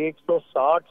160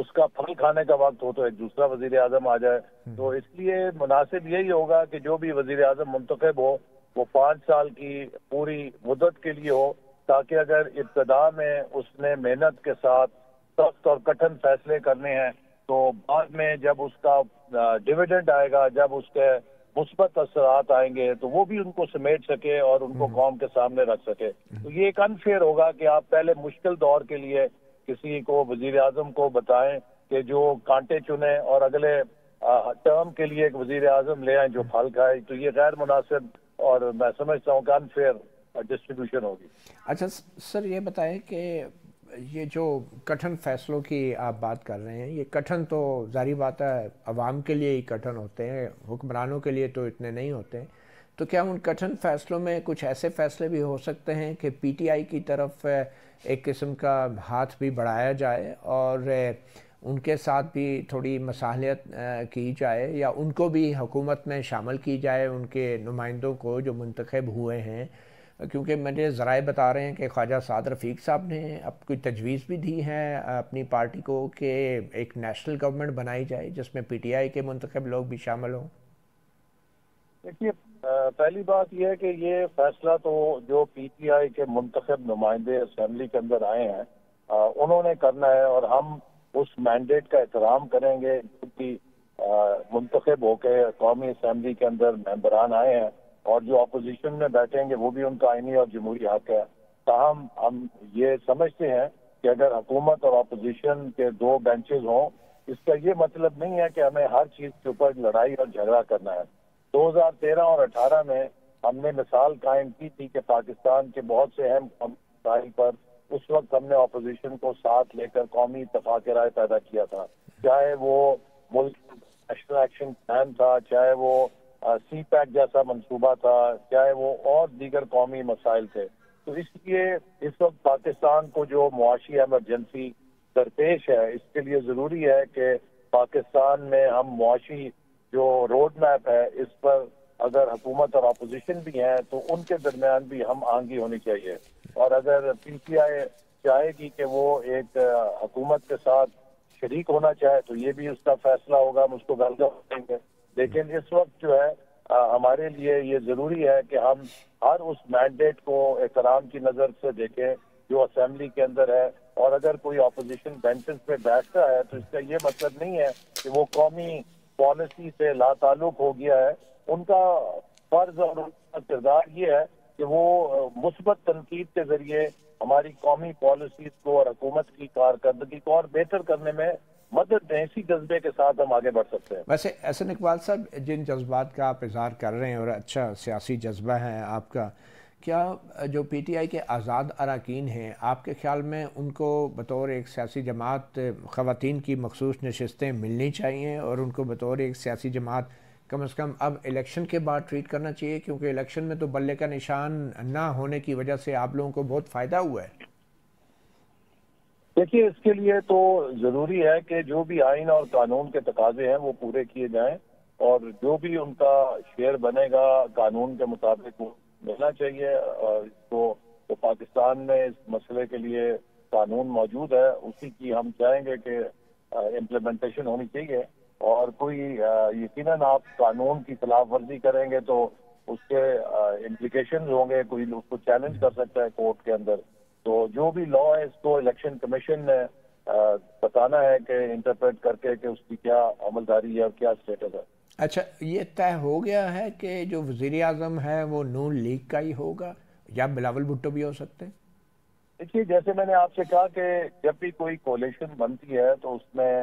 اس کا پھل کھانے کا وقت ہو تو ایک دوسرا وزیر اعظم آ جائے. تو اس لیے مناسب یہی ہوگا کہ جو بھی وزیر اعظم منتخب ہو وہ 5 سال کی پوری مدت کے لیے ہو، تاکہ اگر ابتدا میں اس نے محنت کے ساتھ سخت اور کٹھن فیصلے کرنے ہیں تو بعد میں جب اس کا ڈویڈنڈ آئے گا، جب اس کے مثبت اثرات آئیں گے تو وہ بھی ان کو سمیٹ سکے اور ان کو قوم کے سامنے رکھ سکے. تو یہ ایک انفیئر ہوگا کہ آپ پہلے مشکل دور کے لیے کسی کو وزیر اعظم کو بتائیں کہ جو کانٹے چنے اور اگلے ٹرم کے لیے ایک وزیر اعظم لے آئیں جو پھل کھائے. تو یہ غیر مناسب اور میں سمجھتا ہوں کہ انفیئر ڈسٹریبیوشن ہوگی. اچھا سر، یہ بتائیں کہ یہ جو کٹھن فیصلوں کی آپ بات کر رہے ہیں، یہ کٹھن تو ظاہری بات ہے عوام کے لیے ہی کٹھن ہوتے ہیں، حکمرانوں کے لیے تو اتنے نہیں ہوتے. تو کیا ان کٹھن فیصلوں میں کچھ ایسے فیصلے بھی ہو سکتے ہیں کہ پی ٹی آئی کی طرف ایک قسم کا ہاتھ بھی بڑھایا جائے اور ان کے ساتھ بھی تھوڑی مصالحت کی جائے، یا ان کو بھی حکومت میں شامل کی جائے، ان کے نمائندوں کو جو منتخب ہوئے ہیں؟ کیونکہ مجھے ذرائع بتا رہے ہیں کہ خواجہ سعد رفیق صاحب نے اب کوئی تجویز بھی دی ہے اپنی پارٹی کو کہ ایک نیشنل گورنمنٹ بنائی جائے جس میں پی ٹی آئی کے منتخب لوگ بھی شامل ہوں. دیکھیے، پہلی بات یہ ہے کہ یہ فیصلہ تو جو پی ٹی آئی کے منتخب نمائندے اسمبلی کے اندر آئے ہیں انہوں نے کرنا ہے، اور ہم اس مینڈیٹ کا احترام کریں گے کیونکہ منتخب ہو کے قومی اسمبلی کے اندر ممبران آئے ہیں، اور جو اپوزیشن میں بیٹھیں گے وہ بھی ان کا آئینی اور جمہوری حق ہے. تاہم ہم یہ سمجھتے ہیں کہ اگر حکومت اور اپوزیشن کے 2 بینچز ہوں، اس کا یہ مطلب نہیں ہے کہ ہمیں ہر چیز کے اوپر لڑائی اور جھگڑا کرنا ہے. 2013 اور 18 میں ہم نے مثال قائم کی تھی کہ پاکستان کے بہت سے اہم مسائل پر اس وقت ہم نے اپوزیشن کو ساتھ لے کر قومی اتفاق رائے پیدا کیا تھا، چاہے وہ ملک نیشنل ایکشن پلان تھا، چاہے وہ سی پیک جیسا منصوبہ تھا، چاہے وہ اور دیگر قومی مسائل تھے. تو اس لیے اس وقت پاکستان کو جو معاشی ایمرجنسی درپیش ہے، اس کے لیے ضروری ہے کہ پاکستان میں ہم معاشی جو روڈ میپ ہے اس پر اگر حکومت اور اپوزیشن بھی ہیں تو ان کے درمیان بھی ہم آہنگی ہونی چاہیے. اور اگر پی ٹی آئی چاہے گی کہ وہ ایک حکومت کے ساتھ شریک ہونا چاہے تو یہ بھی اس کا فیصلہ ہوگا، ہم اس کو ویلکم کریں گے. لیکن اس وقت جو ہے ہمارے لیے یہ ضروری ہے کہ ہم ہر اس مینڈیٹ کو احترام کی نظر سے دیکھیں جو اسمبلی کے اندر ہے، اور اگر کوئی اپوزیشن بینچز پہ بیٹھتا ہے تو اس کا یہ مطلب نہیں ہے کہ وہ قومی پالیسی سے لا تعلق ہو گیا ہے. ان کا فرض اور ان کا کردار یہ ہے کہ وہ مثبت تنقید کے ذریعے ہماری قومی پالیسیز کو اور حکومت کی کارکردگی کو اور بہتر کرنے میں مدد دیں. اسی جذبے کے ساتھ ہم آگے بڑھ سکتے ہیں. ویسے احسن اقبال صاحب، جن جذبات کا آپ اظہار کر رہے ہیں اور اچھا سیاسی جذبہ ہے آپ کا، کیا جو پی ٹی آئی کے آزاد اراکین ہیں آپ کے خیال میں ان کو بطور ایک سیاسی جماعت خواتین کی مخصوص نشستیں ملنی چاہیے، اور ان کو بطور ایک سیاسی جماعت کم از کم اب الیکشن کے بعد ٹریٹ کرنا چاہیے؟ کیونکہ الیکشن میں تو بلے کا نشان نہ ہونے کی وجہ سے آپ لوگوں کو بہت فائدہ ہوا ہے. دیکھیے، اس کے لیے تو ضروری ہے کہ جو بھی آئین اور قانون کے تقاضے ہیں وہ پورے کیے جائیں، اور جو بھی ان کا شیئر بنے گا قانون کے مطابق وہ ملنا چاہیے. اور اس کو تو پاکستان میں اس مسئلے کے لیے قانون موجود ہے، اسی کی ہم چاہیں گے کہ امپلیمنٹیشن ہونی چاہیے. اور کوئی یقیناً آپ قانون کی خلاف ورزی کریں گے تو اس کے امپلیکیشنز ہوں گے، کوئی اس کو چیلنج کر سکتا ہے کورٹ کے اندر. تو جو بھی لا ہے اس کو الیکشن کمیشن نے بتانا ہے کہ انٹرپریٹ کر کے کہ اس کی کیا عملداری ہے اور کیا اسٹیٹس ہے. اچھا، یہ طے ہو گیا ہے کہ جو وزیر اعظم ہے وہ نون لیگ کا ہی ہوگا یا بلاول بھٹو بھی ہو سکتے ہیں؟ دیکھیے، جیسے میں نے آپ سے کہا کہ جب بھی کوئی کولیشن بنتی ہے تو اس میں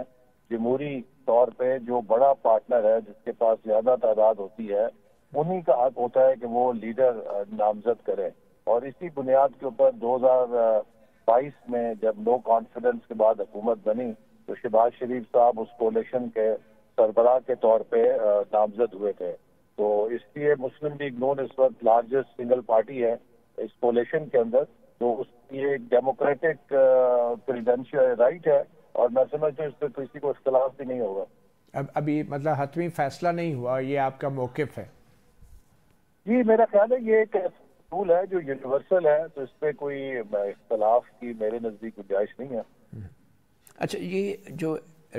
جمہوری طور پہ جو بڑا پارٹنر ہے جس کے پاس زیادہ تعداد ہوتی ہے انہی کا حق ہوتا ہے کہ وہ لیڈر نامزد کرے. اور اسی بنیاد کے اوپر 2022 میں جب نو کانفیڈنس کے بعد حکومت بنی تو شہباز شریف صاحب اس کولیشن کے سربراہ کے طور پہ نامزد ہوئے تھے. تو اس لیے مسلم لیگ نون اس وقت لارجسٹ سنگل پارٹی ہے اس کولیشن کے اندر. تو اس کی ایک ڈیموکریٹک کریڈینشیل رائٹ ہے، اور میں سمجھتا ہوں اس پہ کسی کو اختلاف بھی نہیں ہوگا. ابھی مطلب حتمی فیصلہ نہیں ہوا، یہ آپ کا موقف ہے؟ جی، میرا خیال ہے یہ ایک اصول ہے جو یونیورسل ہے، تو اس پہ کوئی اختلاف کی میرے نزدیک گنجائش نہیں ہے. اچھا، یہ جو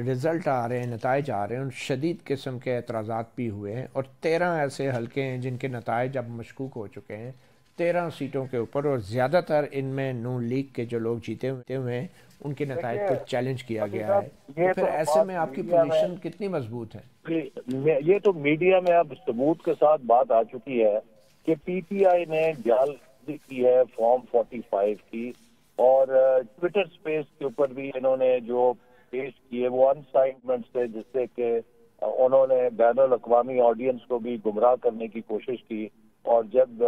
رزلٹ آ رہے ہیں، نتائج آ رہے ہیں، ان شدید قسم کے اعتراضات بھی ہوئے ہیں، اور 13 ایسے حلقے ہیں جن کے نتائج اب مشکوک ہو چکے ہیں 13 سیٹوں کے اوپر، اور زیادہ تر ان میں نون لیگ کے جو لوگ جیتے ہوئے ہیں ان کے نتائج دیکھیے کو چیلنج کیا وکیل گیا ہے، صاحب، تو یہ پھر تو ایسے بات میں آپ کی میڈیا میں، پوزیشن کتنی مضبوط ہے؟ یہ تو میڈیا میں اب ثبوت کے ساتھ بات آ چکی ہے کہ پی ٹی آئی نے جعلسازی کی ہے فارم 45 کی، اور ٹویٹر سپیس کے اوپر بھی انہوں نے جو پیش کیے وہ انسائنمنٹس تھے، جس سے کہ انہوں نے بین الاقوامی آڈینس کو بھی گمراہ کرنے کی کوشش کی، اور جب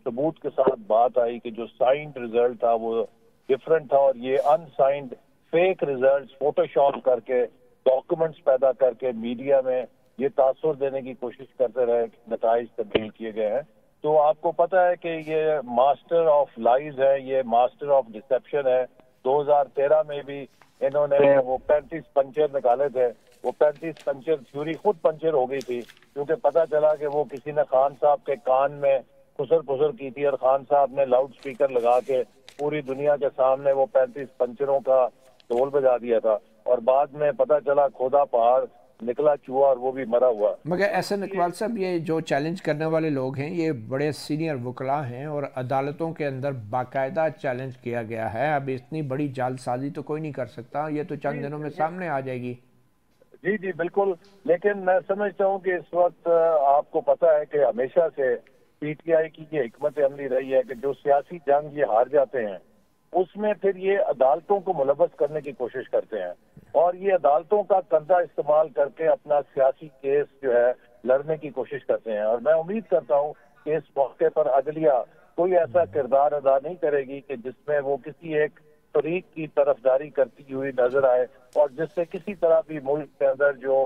ثبوت کے ساتھ بات آئی کہ جو سائنڈ رزلٹ تھا وہ ڈفرنٹ تھا، اور یہ unsigned fake results photo shop کر کے ڈاکومنٹس پیدا کر کے میڈیا میں یہ تاثر دینے کی کوشش کرتے رہے کہ نتائج تبدیل کیے گئے ہیں، تو آپ کو پتا ہے کہ یہ ماسٹر آف لائز ہے، یہ ماسٹر آف ڈسیپشن ہے۔ 2013 میں بھی انہوں نے وہ 35 پنچر نکالے تھے، وہ 35 پنچر تھیوری خود پنچر ہو گئی تھی، کیونکہ پتا چلا کہ وہ کسی نے خان صاحب کے کان میں خسر کی تھی، اور خان صاحب نے لاؤڈ سپیکر لگا کے پوری دنیا کے سامنے وہ 35 پنچروں کا ڈھول بجا دیا تھا، اور بعد میں پتا چلا کھودا پہاڑ نکلا چوہا، اور وہ بھی مرا ہوا۔ مگر احسن اقبال صاحب، یہ جو چیلنج کرنے والے لوگ ہیں یہ بڑے سینئر وکلاء ہیں، اور عدالتوں کے اندر باقاعدہ چیلنج کیا گیا ہے، اب اتنی بڑی جعل سازی تو کوئی نہیں کر سکتا، یہ تو چند دنوں میں سامنے آ جائے گی۔ جی جی بالکل، لیکن میں سمجھتا ہوں کہ اس وقت آپ کو پتا ہے کہ ہمیشہ سے پی ٹی آئی کی یہ حکمت عملی رہی ہے کہ جو سیاسی جنگ یہ ہار جاتے ہیں اس میں پھر یہ عدالتوں کو ملوث کرنے کی کوشش کرتے ہیں، اور یہ عدالتوں کا قرضہ استعمال کر کے اپنا سیاسی کیس جو ہے لڑنے کی کوشش کرتے ہیں، اور میں امید کرتا ہوں کہ اس موقع پر عدلیہ کوئی ایسا کردار ادا نہیں کرے گی کہ جس میں وہ کسی ایک فریق کی طرفداری کرتی ہوئی نظر آئے، اور جس سے کسی طرح بھی ملک کے اندر جو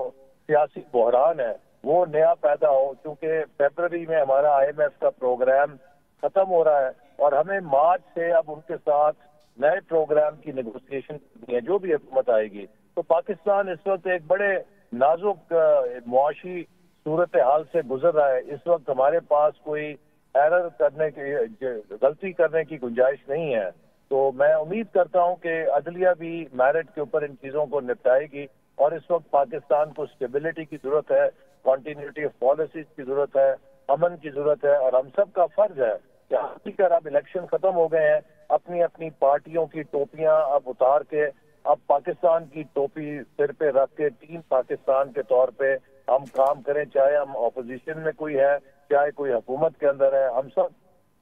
سیاسی بحران ہے وہ نیا پیدا ہو، کیونکہ فیبرری میں ہمارا آئی ایم ایف کا پروگرام ختم ہو رہا ہے، اور ہمیں مارچ سے اب ان کے ساتھ نئے پروگرام کی نیگوسیشن کرنی ہے جو بھی حکومت آئے گی۔ تو پاکستان اس وقت ایک بڑے نازک معاشی صورتحال سے گزر رہا ہے، اس وقت ہمارے پاس کوئی ایرر کرنے کی، غلطی کرنے کی گنجائش نہیں ہے، تو میں امید کرتا ہوں کہ عدلیہ بھی میرٹ کے اوپر ان چیزوں کو نپٹائے گی، اور اس وقت پاکستان کو اسٹیبلٹی کی ضرورت ہے، کنٹینیوٹی آف پالیسیز کی ضرورت ہے، امن کی ضرورت ہے، اور ہم سب کا فرض ہے کہ حقیقت اب الیکشن ختم ہو گئے ہیں، اپنی اپنی پارٹیوں کی ٹوپیاں اب اتار کے اب پاکستان کی ٹوپی سر پہ رکھ کے ٹیم پاکستان کے طور پہ ہم کام کریں، چاہے ہم اپوزیشن میں کوئی ہے، چاہے کوئی حکومت کے اندر ہے، ہم سب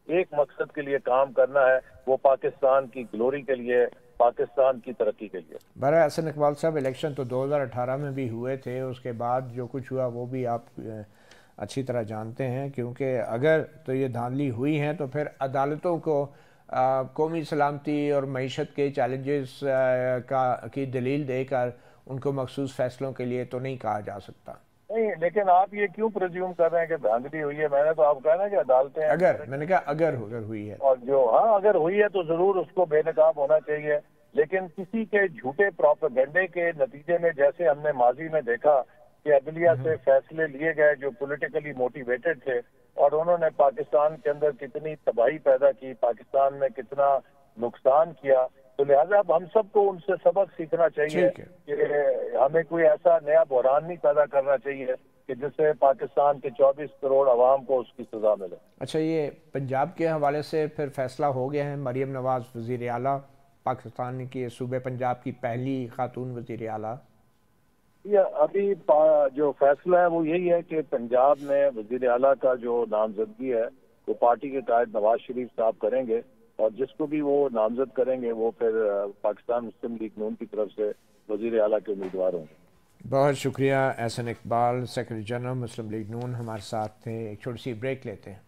ایک مقصد کے لیے کام کرنا ہے، وہ پاکستان کی گلوری کے لیے، پاکستان کی ترقی کے لیے۔ برائے احسن اقبال صاحب، الیکشن تو 2018 میں بھی ہوئے تھے، اس کے بعد جو کچھ ہوا وہ بھی آپ اچھی طرح جانتے ہیں، کیونکہ اگر تو یہ دھاندلی ہوئی ہیں تو پھر عدالتوں کو قومی سلامتی اور معیشت کے چیلنجز کی دلیل دے کر ان کو مخصوص فیصلوں کے لیے تو نہیں کہا جا سکتا۔ نہیں، لیکن آپ یہ کیوں پرزیوم کر رہے ہیں کہ دھاندلی ہوئی ہے؟ میں نے تو آپ کہا نا کہ عدالتیں، میں نے کہا اگر ہوئی ہے، اور جو اگر ہوئی ہے تو ضرور اس کو بے نقاب ہونا چاہیے، لیکن کسی کے جھوٹے پروپیگنڈے کے نتیجے میں جیسے ہم نے ماضی میں دیکھا کہ عدلیہ سے فیصلے لیے گئے جو پولیٹیکلی موٹیویٹڈ تھے، اور انہوں نے پاکستان کے اندر کتنی تباہی پیدا کی، پاکستان میں کتنا نقصان کیا، تو لہٰذا اب ہم سب کو ان سے سبق سیکھنا چاہیے ٹھیک ہے۔ کہ ہمیں کوئی ایسا نیا بحران نہیں پیدا کرنا چاہیے کہ جس سے پاکستان کے 24 کروڑ عوام کو اس کی سزا ملے۔ اچھا، یہ پنجاب کے حوالے سے پھر فیصلہ ہو گیا ہے، مریم نواز وزیر اعلیٰ پاکستان کی، صوبے پنجاب کی پہلی خاتون وزیر اعلیٰ۔ ابھی جو فیصلہ ہے وہ یہی ہے کہ پنجاب میں وزیر اعلیٰ کا جو نامزدگی ہے وہ پارٹی کے قائد نواز شریف صاحب کریں گے، اور جس کو بھی وہ نامزد کریں گے وہ پھر پاکستان مسلم لیگ نون کی طرف سے وزیر اعلیٰ کے امیدوار ہوں گے۔ بہت شکریہ احسن اقبال، سیکرٹری جنرل مسلم لیگ نون ہمارے ساتھ تھے۔ ایک چھوٹی سی بریک لیتے ہیں۔